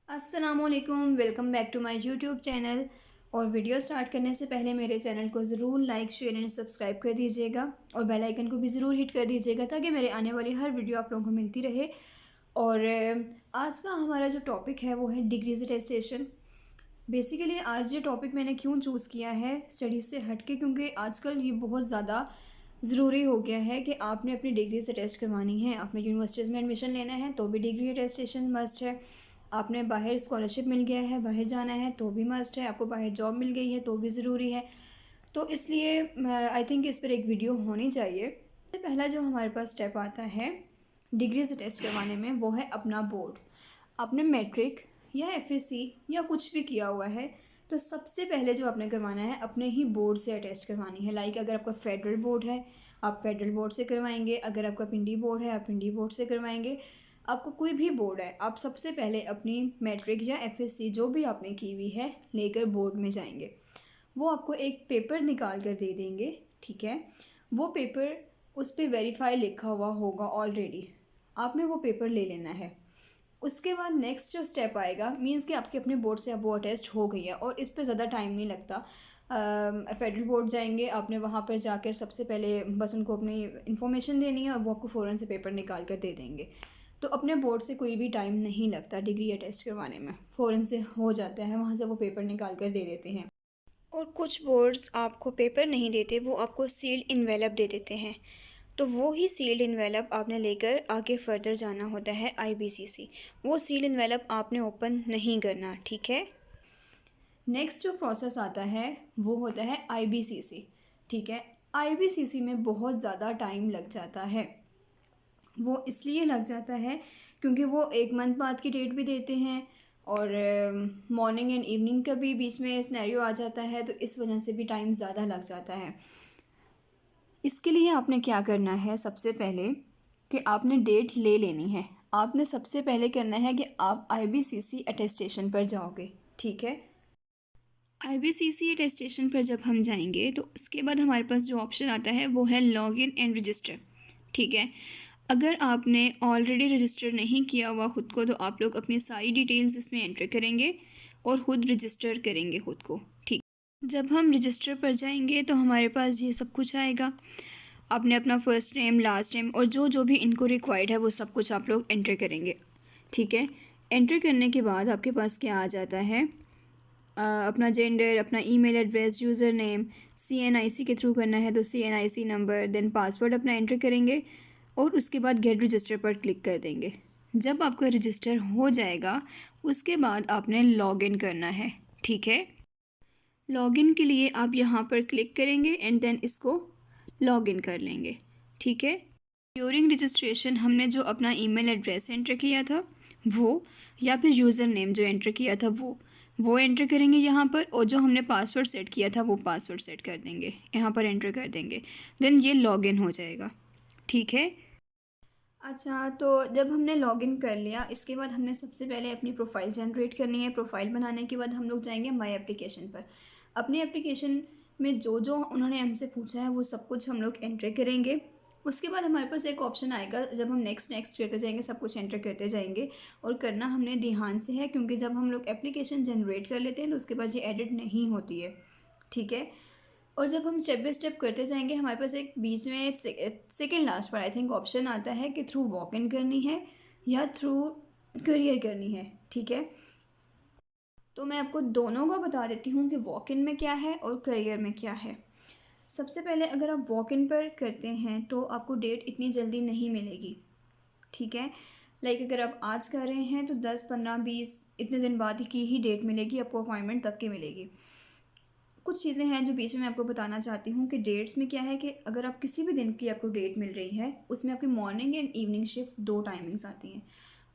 अस्सलामुअलैकुम, welcome back to my YouTube channel. और video start करने से पहले मेरे चैनल को ज़रूर लाइक शेयर एंड सब्सक्राइब कर दीजिएगा और बेल आइकन को भी ज़रूर हिट कर दीजिएगा ताकि मेरे आने वाली हर वीडियो आप लोगों को मिलती रहे। और आज का हमारा जो टॉपिक है वो है डिग्रीज अटेस्टेशन। बेसिकली आज ये टॉपिक मैंने क्यों चूज़ किया है स्टडीज़ से हट के, क्योंकि आजकल ये बहुत ज़्यादा ज़रूरी हो गया है कि आपने अपनी डिग्री से टेस्ट करवानी है। आपने यूनिवर्सिटीज़ में एडमिशन लेना है तो भी डिग्री अटेस्टेशन मस्ट है। आपने बाहर स्कॉलरशिप मिल गया है, बाहर जाना है तो भी मस्ट है। आपको बाहर जॉब मिल गई है तो भी ज़रूरी है। तो इसलिए आई थिंक इस पर एक वीडियो होनी चाहिए। सबसे पहला जो हमारे पास स्टेप आता है डिग्रीज टेस्ट करवाने में वो है अपना बोर्ड। आपने मैट्रिक या एफएससी या कुछ भी किया हुआ है तो सबसे पहले जो आपने करवाना है अपने ही बोर्ड से अटेस्ट करवानी है। लाइक अगर आपका फेडरल बोर्ड है आप फेडरल बोर्ड से करवाएंगे, अगर आपका पिंडी बोर्ड है आप पिंडी बोर्ड से करवाएंगे। आपको कोई भी बोर्ड है आप सबसे पहले अपनी मैट्रिक या एफएससी जो भी आपने की हुई है लेकर बोर्ड में जाएंगे। वो आपको एक पेपर निकाल कर दे देंगे, ठीक है। वो पेपर उस पर वेरीफाई लिखा हुआ होगा ऑलरेडी, आपने वो पेपर ले लेना है। उसके बाद नेक्स्ट जो स्टेप आएगा मींस कि आपके अपने बोर्ड से अब वो अटेस्ट हो गई है और इस पर ज़्यादा टाइम नहीं लगता। फेडरल बोर्ड जाएंगे, आपने वहाँ पर जाकर सबसे पहले बस उनको अपनी इन्फॉर्मेशन देनी है और वो आपको फ़ौरन से पेपर निकाल कर दे देंगे। तो अपने बोर्ड से कोई भी टाइम नहीं लगता डिग्री अटेस्ट करवाने में, फ़ौरन से हो जाता है, वहाँ से वो पेपर निकाल कर दे देते हैं। और कुछ बोर्ड्स आपको पेपर नहीं देते, वो आपको सील्ड इन्वेलप दे देते हैं। तो वो ही सील्ड इन्वेलप आपने लेकर आगे फर्दर जाना होता है आईबीसीसी। वो सील्ड इन्वेलप आपने ओपन नहीं करना, ठीक है। नेक्स्ट जो प्रोसेस आता है वो होता है आईबीसीसी, ठीक है। आईबीसीसी में बहुत ज़्यादा टाइम लग जाता है। वो इसलिए लग जाता है क्योंकि वो एक मंथ बाद की डेट भी देते हैं और मॉर्निंग एंड इवनिंग का भी बीच में सिनेरियो आ जाता है, तो इस वजह से भी टाइम ज़्यादा लग जाता है। इसके लिए आपने क्या करना है, सबसे पहले कि आपने डेट ले लेनी है। आपने सबसे पहले करना है कि आप आईबीसीसी अटेस्टेशन पर जाओगे, ठीक है। आईबीसीसी अटेस्टेशन पर जब हम जाएंगे तो उसके बाद हमारे पास जो ऑप्शन आता है वो है लॉग इन एंड रजिस्टर, ठीक है। अगर आपने ऑलरेडी रजिस्टर नहीं किया हुआ ख़ुद को तो आप लोग अपनी सारी डिटेल्स इसमें एंटर करेंगे और ख़ुद रजिस्टर करेंगे ख़ुद को, ठीक। जब हम रजिस्टर पर जाएंगे तो हमारे पास ये सब कुछ आएगा। आपने अपना फ़र्स्ट नेम, लास्ट नेम और जो जो भी इनको रिक्वायर्ड है वो सब कुछ आप लोग एंटर करेंगे, ठीक है। एंटर करने के बाद आपके पास क्या आ जाता है, अपना जेंडर, अपना email address, user name, CNIC के थ्रू करना है तो सीएनआईसी नंबर, देन पासवर्ड अपना एंटर करेंगे और उसके बाद गेट रजिस्टर पर क्लिक कर देंगे। जब आपका रजिस्टर हो जाएगा उसके बाद आपने लॉगिन करना है, ठीक है। लॉगिन के लिए आप यहाँ पर क्लिक करेंगे एंड देन इसको लॉगिन कर लेंगे, ठीक है। ड्यूरिंग रजिस्ट्रेशन हमने जो अपना ईमेल एड्रेस एंटर किया था वो, या फिर यूज़र नेम जो एंटर किया था वो एंटर करेंगे यहाँ पर, और जो हमने पासवर्ड सेट किया था वो पासवर्ड सेट कर देंगे, यहाँ पर एंटर कर देंगे। देन ये लॉगिन हो जाएगा, ठीक है। अच्छा, तो जब हमने लॉगिन कर लिया इसके बाद हमने सबसे पहले अपनी प्रोफाइल जनरेट करनी है। प्रोफाइल बनाने के बाद हम लोग जाएंगे माई एप्लीकेशन पर। अपनी एप्लीकेशन में जो जो उन्होंने हमसे पूछा है वो सब कुछ हम लोग एंटर करेंगे। उसके बाद हमारे पास एक ऑप्शन आएगा, जब हम नेक्स्ट नेक्स्ट करते जाएंगे सब कुछ एंटर करते जाएंगे। और करना हमने ध्यान से है क्योंकि जब हम लोग एप्लीकेशन जनरेट कर लेते हैं तो उसके बाद ये एडिट नहीं होती है, ठीक है। और जब हम स्टेप बाय स्टेप करते जाएंगे हमारे पास एक बीच में सेकेंड लास्ट पर आई थिंक ऑप्शन आता है कि थ्रू वॉक इन करनी है या थ्रू करियर करनी है, ठीक है। तो मैं आपको दोनों का बता देती हूँ कि वॉक इन में क्या है और करियर में क्या है। सबसे पहले अगर आप वॉक इन पर करते हैं तो आपको डेट इतनी जल्दी नहीं मिलेगी, ठीक है। लाइक अगर आप आज कर रहे हैं तो 10, 15, 20 इतने दिन बाद की ही डेट मिलेगी आपको, अपॉइंटमेंट तक की मिलेगी। कुछ चीज़ें हैं जो बीच में मैं आपको बताना चाहती हूँ कि डेट्स में क्या है कि अगर आप किसी भी दिन की आपको डेट मिल रही है उसमें आपकी मॉर्निंग एंड इवनिंग शिफ्ट दो टाइमिंग्स आती हैं।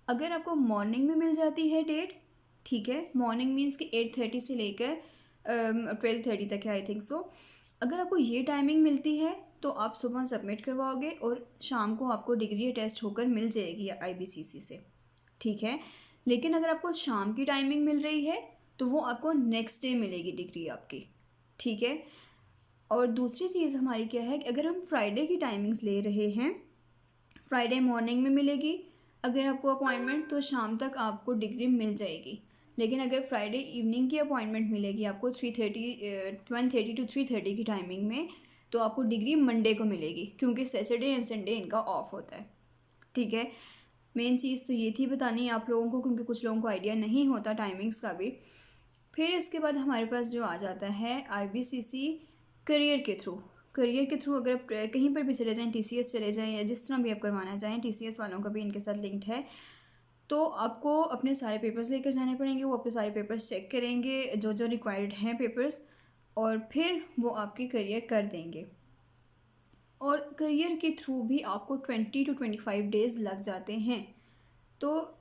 अगर आपको मॉर्निंग में मिल जाती है डेट, ठीक है, मॉर्निंग मीन्स कि 8:30 से लेकर 12:30 तक है आई थिंक सो। अगर आपको ये टाइमिंग मिलती है तो आप सुबह सबमिट करवाओगे और शाम को आपको डिग्री टेस्ट होकर मिल जाएगी आईबीसीसी से, ठीक है। लेकिन अगर आपको शाम की टाइमिंग मिल रही है तो वो आपको नेक्स्ट डे मिलेगी डिग्री आपकी, ठीक है। और दूसरी चीज़ हमारी क्या है कि अगर हम फ्राइडे की टाइमिंग्स ले रहे हैं, फ्राइडे मॉर्निंग में मिलेगी, अगर आपको अपॉइंटमेंट तो शाम तक आपको डिग्री मिल जाएगी। लेकिन अगर फ्राइडे इवनिंग की अपॉइंटमेंट मिलेगी आपको 1:30 टू 3:30 की टाइमिंग में, तो आपको डिग्री मंडे को मिलेगी, क्योंकि सैटरडे एंड संडे इनका ऑफ होता है। ठीक है, मेन चीज़ तो ये थी बतानी आप लोगों को, क्योंकि कुछ लोगों को आइडिया नहीं होता टाइमिंग्स का भी। फिर इसके बाद हमारे पास जो आ जाता है IBCC करियर के थ्रू। करियर के थ्रू अगर आप कहीं पर भी चले जाएं, TCS चले जाएं या जिस तरह भी आप करवाना चाहें, TCS वालों का भी इनके साथ लिंक्ड है, तो आपको अपने सारे पेपर्स लेकर जाने पड़ेंगे। वो अपने सारे पेपर्स चेक करेंगे, जो जो रिक्वायर्ड हैं पेपर्स, और फिर वो आपकी करियर कर देंगे। और करियर के थ्रू भी आपको 20 to 25 डेज़ लग जाते हैं। तो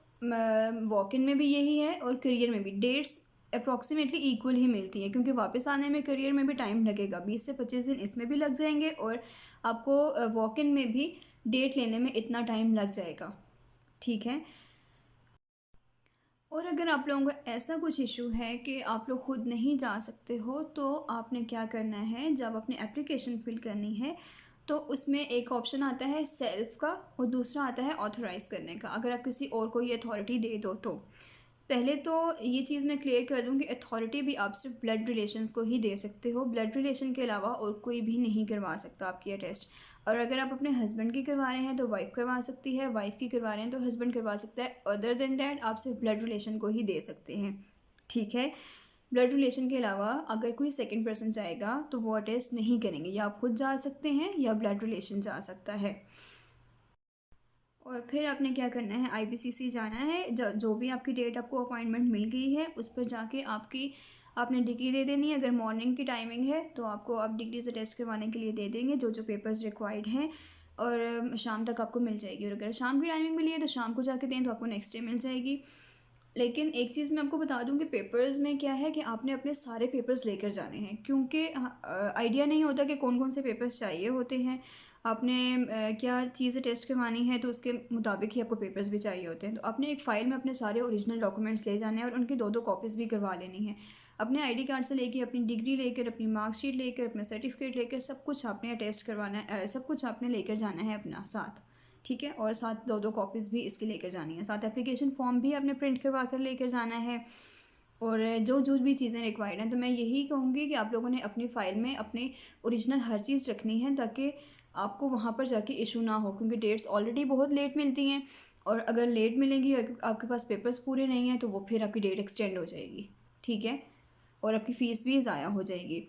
वॉक इन में भी यही है और करियर में भी डेट्स अप्रॉक्सीमेटली इक्वल ही मिलती है, क्योंकि वापस आने में करियर में भी टाइम लगेगा, 20 से 25 दिन इसमें भी लग जाएंगे, और आपको वॉक इन में भी डेट लेने में इतना टाइम लग जाएगा। ठीक है, और अगर आप लोगों को ऐसा कुछ इशू है कि आप लोग खुद नहीं जा सकते हो, तो आपने क्या करना है, जब अपनी एप्लीकेशन फिल करनी है तो उसमें एक ऑप्शन आता है सेल्फ का और दूसरा आता है ऑथराइज़ करने का। अगर आप किसी और को ये अथॉरिटी दे दो तो पहले तो ये चीज़ मैं क्लियर कर दूँ कि अथॉरिटी भी आप सिर्फ ब्लड रिलेशंस को ही दे सकते हो, ब्लड रिलेशन के अलावा और कोई भी नहीं करवा सकता आपकी टेस्ट। और अगर आप अपने हस्बैंड की करवा रहे हैं तो वाइफ करवा सकती है, वाइफ की करवा रहे हैं तो हस्बैंड करवा सकता है। अदर देन डैट आप सिर्फ ब्लड रिलेशन को ही दे सकते हैं। ठीक है, ब्लड रिलेशन के अलावा अगर कोई सेकंड पर्सन जाएगा तो वो टेस्ट नहीं करेंगे, या आप खुद जा सकते हैं या ब्लड रिलेशन जा सकता है। और फिर आपने क्या करना है, IBCC जाना है, जो भी आपकी डेट आपको अपॉइंटमेंट मिल गई है उस पर जाके आपने डिग्री दे देनी है। अगर मॉर्निंग की टाइमिंग है तो आपको आप डिग्री से टेस्ट करवाने के लिए दे देंगे जो जो पेपर्स रिक्वायर्ड हैं, और शाम तक आपको मिल जाएगी। और अगर शाम की टाइमिंग मिली है तो शाम को जाके दें तो आपको नेक्स्ट डे मिल जाएगी। लेकिन एक चीज़ मैं आपको बता दूं कि पेपर्स में क्या है कि आपने अपने सारे पेपर्स लेकर जाने हैं, क्योंकि आइडिया नहीं होता कि कौन कौन से पेपर्स चाहिए होते हैं। आपने क्या चीज़ें टेस्ट करवानी है तो उसके मुताबिक ही आपको पेपर्स भी चाहिए होते हैं। तो आपने एक फ़ाइल में अपने सारे ओरिजिनल डॉक्यूमेंट्स ले जाने हैं और उनकी 2-2 कॉपीज़ भी करवा लेनी है। अपने ID कार्ड से लेके, अपनी डिग्री लेकर, अपनी मार्कशीट लेकर, अपना सर्टिफिकेट लेकर, सब कुछ आपने टेस्ट करवाना है, सब कुछ आपने लेकर जाना है अपना साथ। ठीक है, और साथ 2-2 कॉपीज़ भी इसकी लेकर जानी है। साथ एप्लीकेशन फॉर्म भी आपने प्रिंट करवा कर लेकर जाना है, और जो जो भी चीज़ें रिक्वायर्ड हैं। तो मैं यही कहूँगी कि आप लोगों ने अपनी फ़ाइल में अपनी ओरिजिनल हर चीज़ रखनी है, ताकि आपको वहाँ पर जाके इशू ना हो, क्योंकि डेट्स ऑलरेडी बहुत लेट मिलती हैं, और अगर लेट मिलेंगी, आपके पास पेपर्स पूरे नहीं हैं, तो वो फिर आपकी डेट एक्सटेंड हो जाएगी। ठीक है, और आपकी फ़ीस भी ज़ाया हो जाएगी।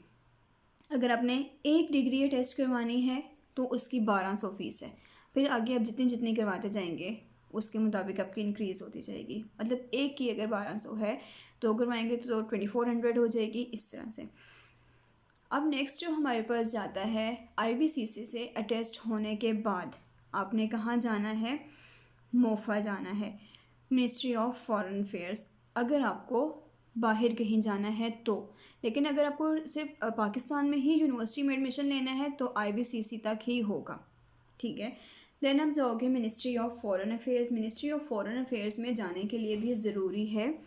अगर आपने एक डिग्री टेस्ट करवानी है तो उसकी 1200 फ़ीस है। फिर आगे आप जितनी जितनी करवाते जाएंगे उसके मुताबिक आपकी इंक्रीज़ होती जाएगी। मतलब एक की अगर 1200 है तो करवाएंगे तो 2400 हो जाएगी, इस तरह से। अब नेक्स्ट जो हमारे पास जाता है, IBCC से अटेस्ट होने के बाद आपने कहाँ जाना है, मोफा जाना है, मिनिस्ट्री ऑफ फॉरेन अफेयर्स। अगर आपको बाहर कहीं जाना है तो, लेकिन अगर आपको सिर्फ पाकिस्तान में ही यूनिवर्सिटी में एडमिशन लेना है तो IBCC तक ही होगा। ठीक है, देन आप जाओगे ministry of foreign affairs. Ministry of foreign affairs में जाने के लिए भी ज़रूरी है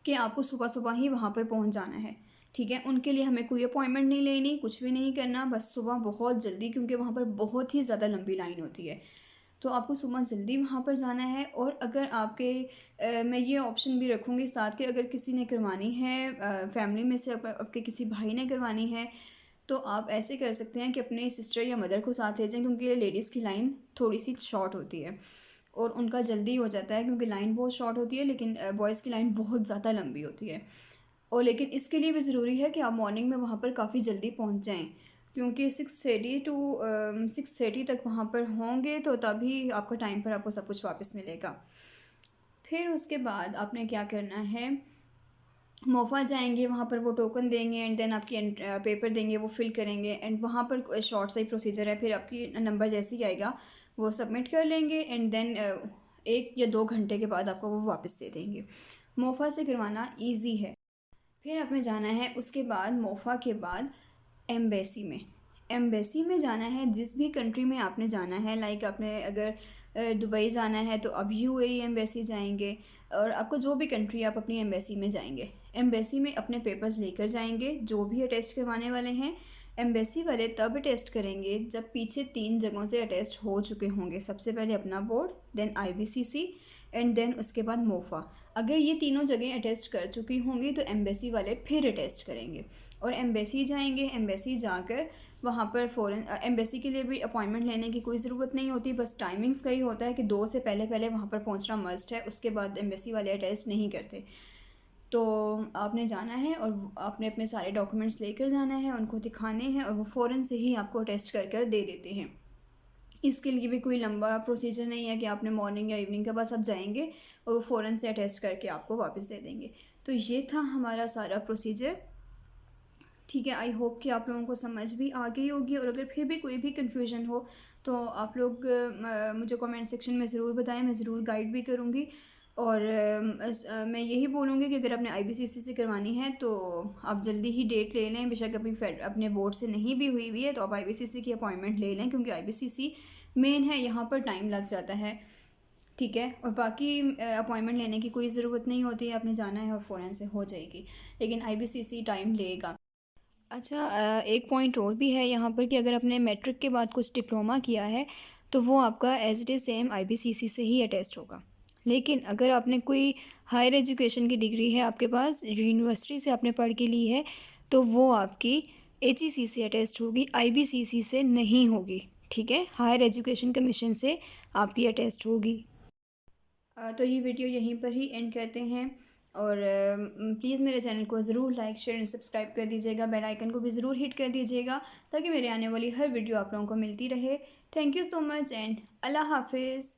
कि आपको सुबह सुबह ही वहाँ पर पहुँच जाना है। ठीक है, उनके लिए हमें कोई अपॉइंटमेंट नहीं लेनी, कुछ भी नहीं करना, बस सुबह बहुत जल्दी, क्योंकि वहाँ पर बहुत ही ज़्यादा लंबी लाइन होती है, तो आपको सुबह जल्दी वहाँ पर जाना है। और अगर मैं ये ऑप्शन भी रखूँगी साथ के, अगर किसी ने करवानी है फैमिली में से, आपके किसी भाई ने करवानी है, तो आप ऐसे कर सकते हैं कि अपने सिस्टर या मदर को साथ ले जाएं, क्योंकि लेडीज़ की लाइन थोड़ी सी शॉर्ट होती है और उनका जल्दी हो जाता है, क्योंकि लाइन बहुत शॉर्ट होती है, लेकिन बॉयज़ की लाइन बहुत ज़्यादा लंबी होती है। और लेकिन इसके लिए भी ज़रूरी है कि आप मॉर्निंग में वहाँ पर काफ़ी जल्दी पहुँच जाएँ, क्योंकि 6:30 तक वहाँ पर होंगे, तो तभी आपका टाइम पर आपको सब कुछ वापस मिलेगा। फिर उसके बाद आपने क्या करना है, मोफा जाएंगे, वहाँ पर वो टोकन देंगे एंड देन आपकी पेपर देंगे, वो फिल करेंगे, एंड वहाँ पर शॉर्ट सा ही प्रोसीजर है। फिर आपकी नंबर जैसे ही आएगा वो सबमिट कर लेंगे, एंड देन 1 या 2 घंटे के बाद आपको वो वापस दे देंगे। मोफा से करवाना ईजी है। फिर आपने जाना है उसके बाद, मोफा के बाद एम्बेसी में जाना है। जिस भी कंट्री में आपने जाना है, लाइक आपने अगर दुबई जाना है तो अब UAE एम्बेसी जाएंगे, और आपको जो भी कंट्री आप अपनी एम्बेसी में जाएंगे, एम्बेसी में अपने पेपर्स लेकर जाएंगे जो भी अटेस्ट करवाने वाले हैं। एम्बेसी वाले तब टेस्ट करेंगे जब पीछे 3 जगहों से अटेस्ट हो चुके होंगे। सबसे पहले अपना board, then IBCC and then उसके बाद मोफा। अगर ये तीनों जगह अटेस्ट कर चुकी होंगी तो एम्बेसी वाले फिर अटेस्ट करेंगे और एम्बेसी जाएंगे। एम्बेसी जाकर वहाँ पर फ़ौरन एम्बेसी के लिए भी अपॉइंटमेंट लेने की कोई ज़रूरत नहीं होती, बस टाइमिंग्स का ही होता है कि 2 से पहले पहले वहाँ पर पहुँचना मस्ट है, उसके बाद एम्बेसी वाले अटेस्ट नहीं करते। तो आपने जाना है और आपने अपने सारे डॉक्यूमेंट्स लेकर जाना है, उनको दिखाने हैं और वो फ़ौरन से ही आपको टेस्ट कर कर दे देते हैं। इसके लिए भी कोई लंबा प्रोसीजर नहीं है कि आपने मॉर्निंग या इवनिंग के बस आप जाएंगे और वो फ़ौरन से अटेस्ट करके आपको वापस दे देंगे। तो ये था हमारा सारा प्रोसीजर। ठीक है, आई होप कि आप लोगों को समझ भी आ गई होगी, और अगर फिर भी कोई भी कन्फ्यूजन हो तो आप लोग मुझे कमेंट सेक्शन में ज़रूर बताएं, मैं ज़रूर गाइड भी करूँगी। और मैं यही बोलूँगी कि अगर आपने आईबीसीसी से करवानी है तो आप जल्दी ही डेट ले लें। बेशक अभी अपने बोर्ड से नहीं भी हुई हुई है तो आप आईबीसीसी की अपॉइंटमेंट ले लें, क्योंकि आईबीसीसी मेन है, यहाँ पर टाइम लग जाता है। ठीक है, और बाकी अपॉइंटमेंट लेने की कोई ज़रूरत नहीं होती है, आपने जाना है और फ़ौरन से हो जाएगी, लेकिन आईबीसीसी टाइम लेगा। अच्छा, एक पॉइंट और भी है यहाँ पर कि अगर आपने मैट्रिक के बाद कुछ डिप्लोमा किया है तो वो आपका as it is same IBCC से ही अटेस्ट होगा। लेकिन अगर आपने कोई हायर एजुकेशन की डिग्री है आपके पास, यूनिवर्सिटी से आपने पढ़ के ली है, तो वो आपकी एचईसी से अटेस्ट होगी, आईबीसीसी से नहीं होगी। ठीक है, हायर एजुकेशन कमीशन से आपकी अटेस्ट होगी। तो ये वीडियो यहीं पर ही एंड करते हैं, और प्लीज़ मेरे चैनल को ज़रूर लाइक शेयर एंड सब्सक्राइब कर दीजिएगा, बेल आइकन को भी ज़रूर हिट कर दीजिएगा ताकि मेरे आने वाली हर वीडियो आप लोगों को मिलती रहे। Thank you so much and अल्लाह हाफिज़।